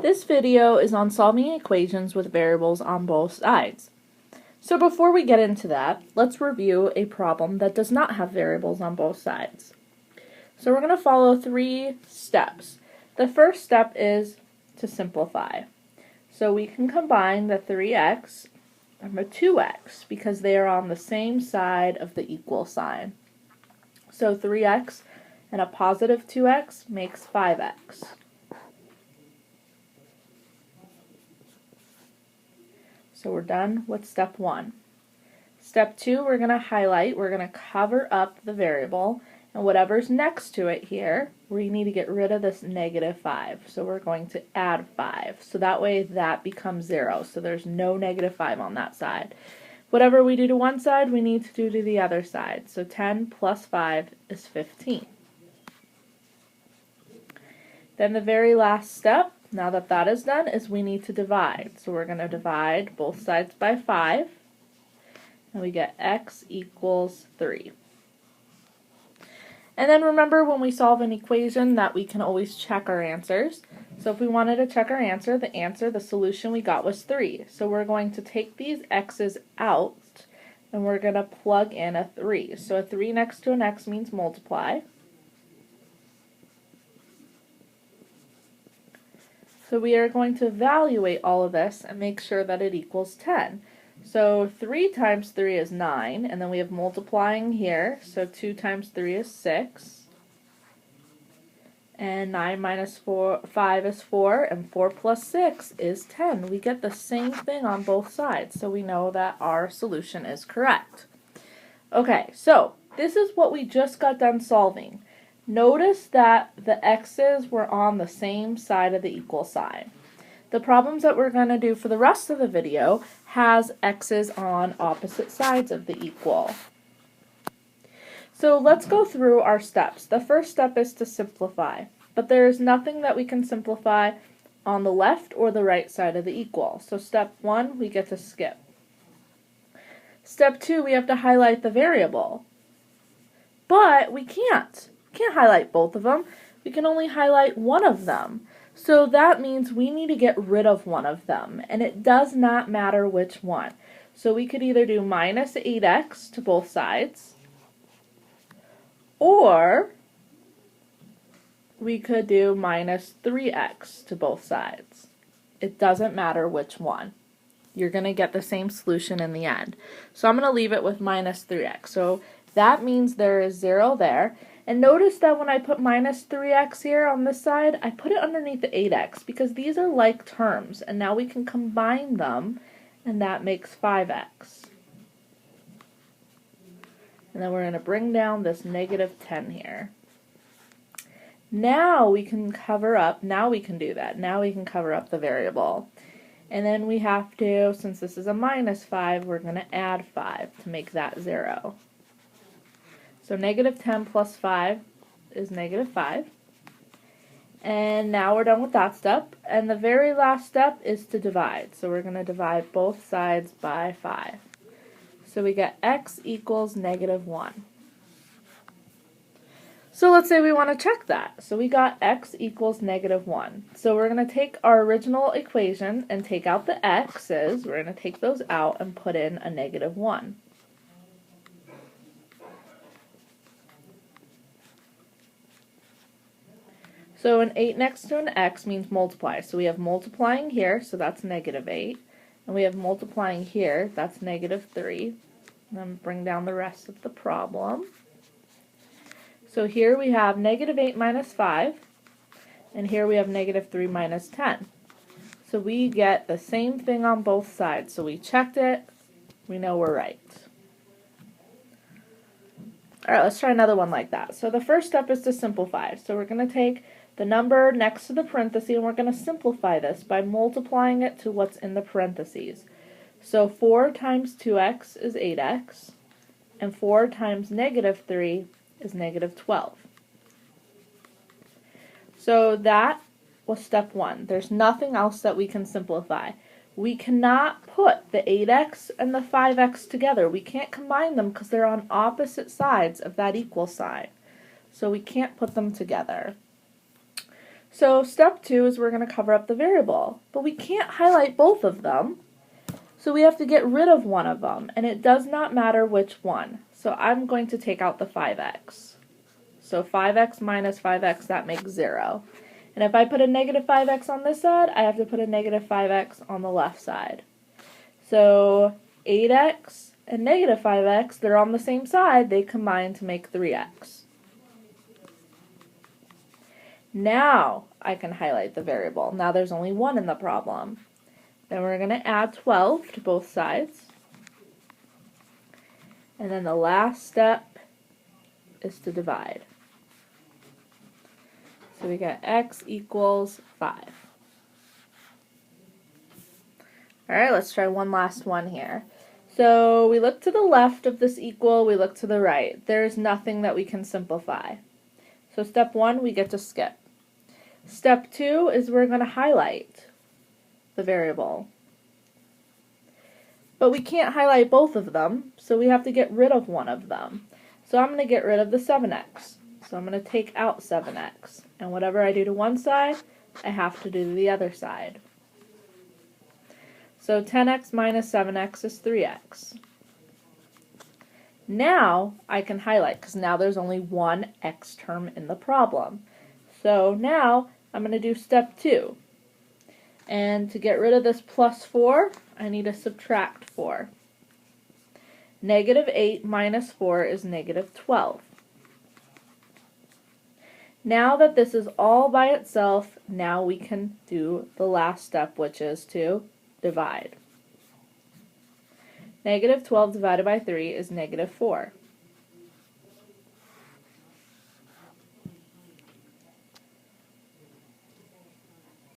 This video is on solving equations with variables on both sides. So before we get into that, let's review a problem that does not have variables on both sides. So we're going to follow 3 steps. The first step is to simplify. So we can combine the 3x and the 2x because they are on the same side of the equal sign. So 3x and a positive 2x makes 5x. So we're done with step 1. Step 2, we're going to highlight, we're going to cover up the variable, and whatever's next to it here, we need to get rid of this negative 5. So we're going to add 5. So that way that becomes 0. So there's no negative 5 on that side. Whatever we do to one side, we need to do to the other side. So 10 plus 5 is 15. Then the very last step, now that that is done, is we need to divide. So we're going to divide both sides by 5, and we get x equals 3. And then remember when we solve an equation that we can always check our answers. So if we wanted to check our answer, the solution we got was 3. So we're going to take these x's out, and we're going to plug in a 3. So a 3 next to an x means multiply. So we are going to evaluate all of this and make sure that it equals 10. So 3 times 3 is 9, and then we have multiplying here, so 2 times 3 is 6. And 9 minus 5 is 4, and 4 plus 6 is 10. We get the same thing on both sides, so we know that our solution is correct. Okay, so this is what we just got done solving. Notice that the x's were on the same side of the equal sign. The problems that we're going to do for the rest of the video has x's on opposite sides of the equal. So let's go through our steps. The first step is to simplify, but there is nothing that we can simplify on the left or the right side of the equal. So step 1, we get to skip. Step 2, we have to highlight the variable, but we can't highlight both of them. We can only highlight one of them. So that means we need to get rid of one of them, and it does not matter which one. So we could either do minus 8x to both sides, or we could do minus 3x to both sides. It doesn't matter which one. You're going to get the same solution in the end. So I'm going to leave it with minus 3x. So that means there is 0 there. And notice that when I put minus 3x here on this side, I put it underneath the 8x because these are like terms, and now we can combine them, and that makes 5x. And then we're going to bring down this negative 10 here. Now we can cover up, now we can cover up the variable. And then we have to, since this is a minus 5, we're going to add 5 to make that 0. So negative 10 plus 5 is negative 5. And now we're done with that step. And the very last step is to divide. So we're going to divide both sides by 5. So we get x equals negative 1. So let's say we want to check that. So we got x equals negative 1. So we're going to take our original equation and take out the x's. We're going to take those out and put in a negative 1. So an 8 next to an x means multiply. So we have multiplying here, so that's negative 8. And we have multiplying here, that's negative 3. And then bring down the rest of the problem. So here we have negative 8 minus 5. And here we have negative 3 minus 10. So we get the same thing on both sides. So we checked it. We know we're right. Alright, let's try another one like that. So the first step is to simplify. So we're going to take the number next to the parentheses, and we're going to simplify this by multiplying it to what's in the parentheses. So 4 times 2x is 8x, and 4 times negative 3 is negative 12. So that was step 1. There's nothing else that we can simplify. We cannot put the 8x and the 5x together. We can't combine them because they're on opposite sides of that equal sign. So we can't put them together. So step 2 is we're going to cover up the variable, but we can't highlight both of them, so we have to get rid of one of them, and it does not matter which one. So I'm going to take out the 5x. So 5x minus 5x, that makes 0. And if I put a negative 5x on this side, I have to put a negative 5x on the left side. So 8x and negative 5x, they're on the same side, they combine to make 3x. Now I can highlight the variable. Now there's only one in the problem. Then we're going to add 12 to both sides. And then the last step is to divide. So we get x equals 5. Alright, let's try one last one here. So we look to the left of this equal, we look to the right. There's nothing that we can simplify. So step 1, we get to skip. Step 2 is we're going to highlight the variable. But we can't highlight both of them, so we have to get rid of one of them. So I'm going to get rid of the 7x. So I'm going to take out 7x. And whatever I do to one side, I have to do to the other side. So 10x minus 7x is 3x. Now I can highlight, because now there's only one x term in the problem. So now I'm going to do step 2. And to get rid of this plus 4, I need to subtract 4. Negative 8 minus 4 is negative 12. Now that this is all by itself, now we can do the last step, which is to divide. Negative 12 divided by 3 is negative 4.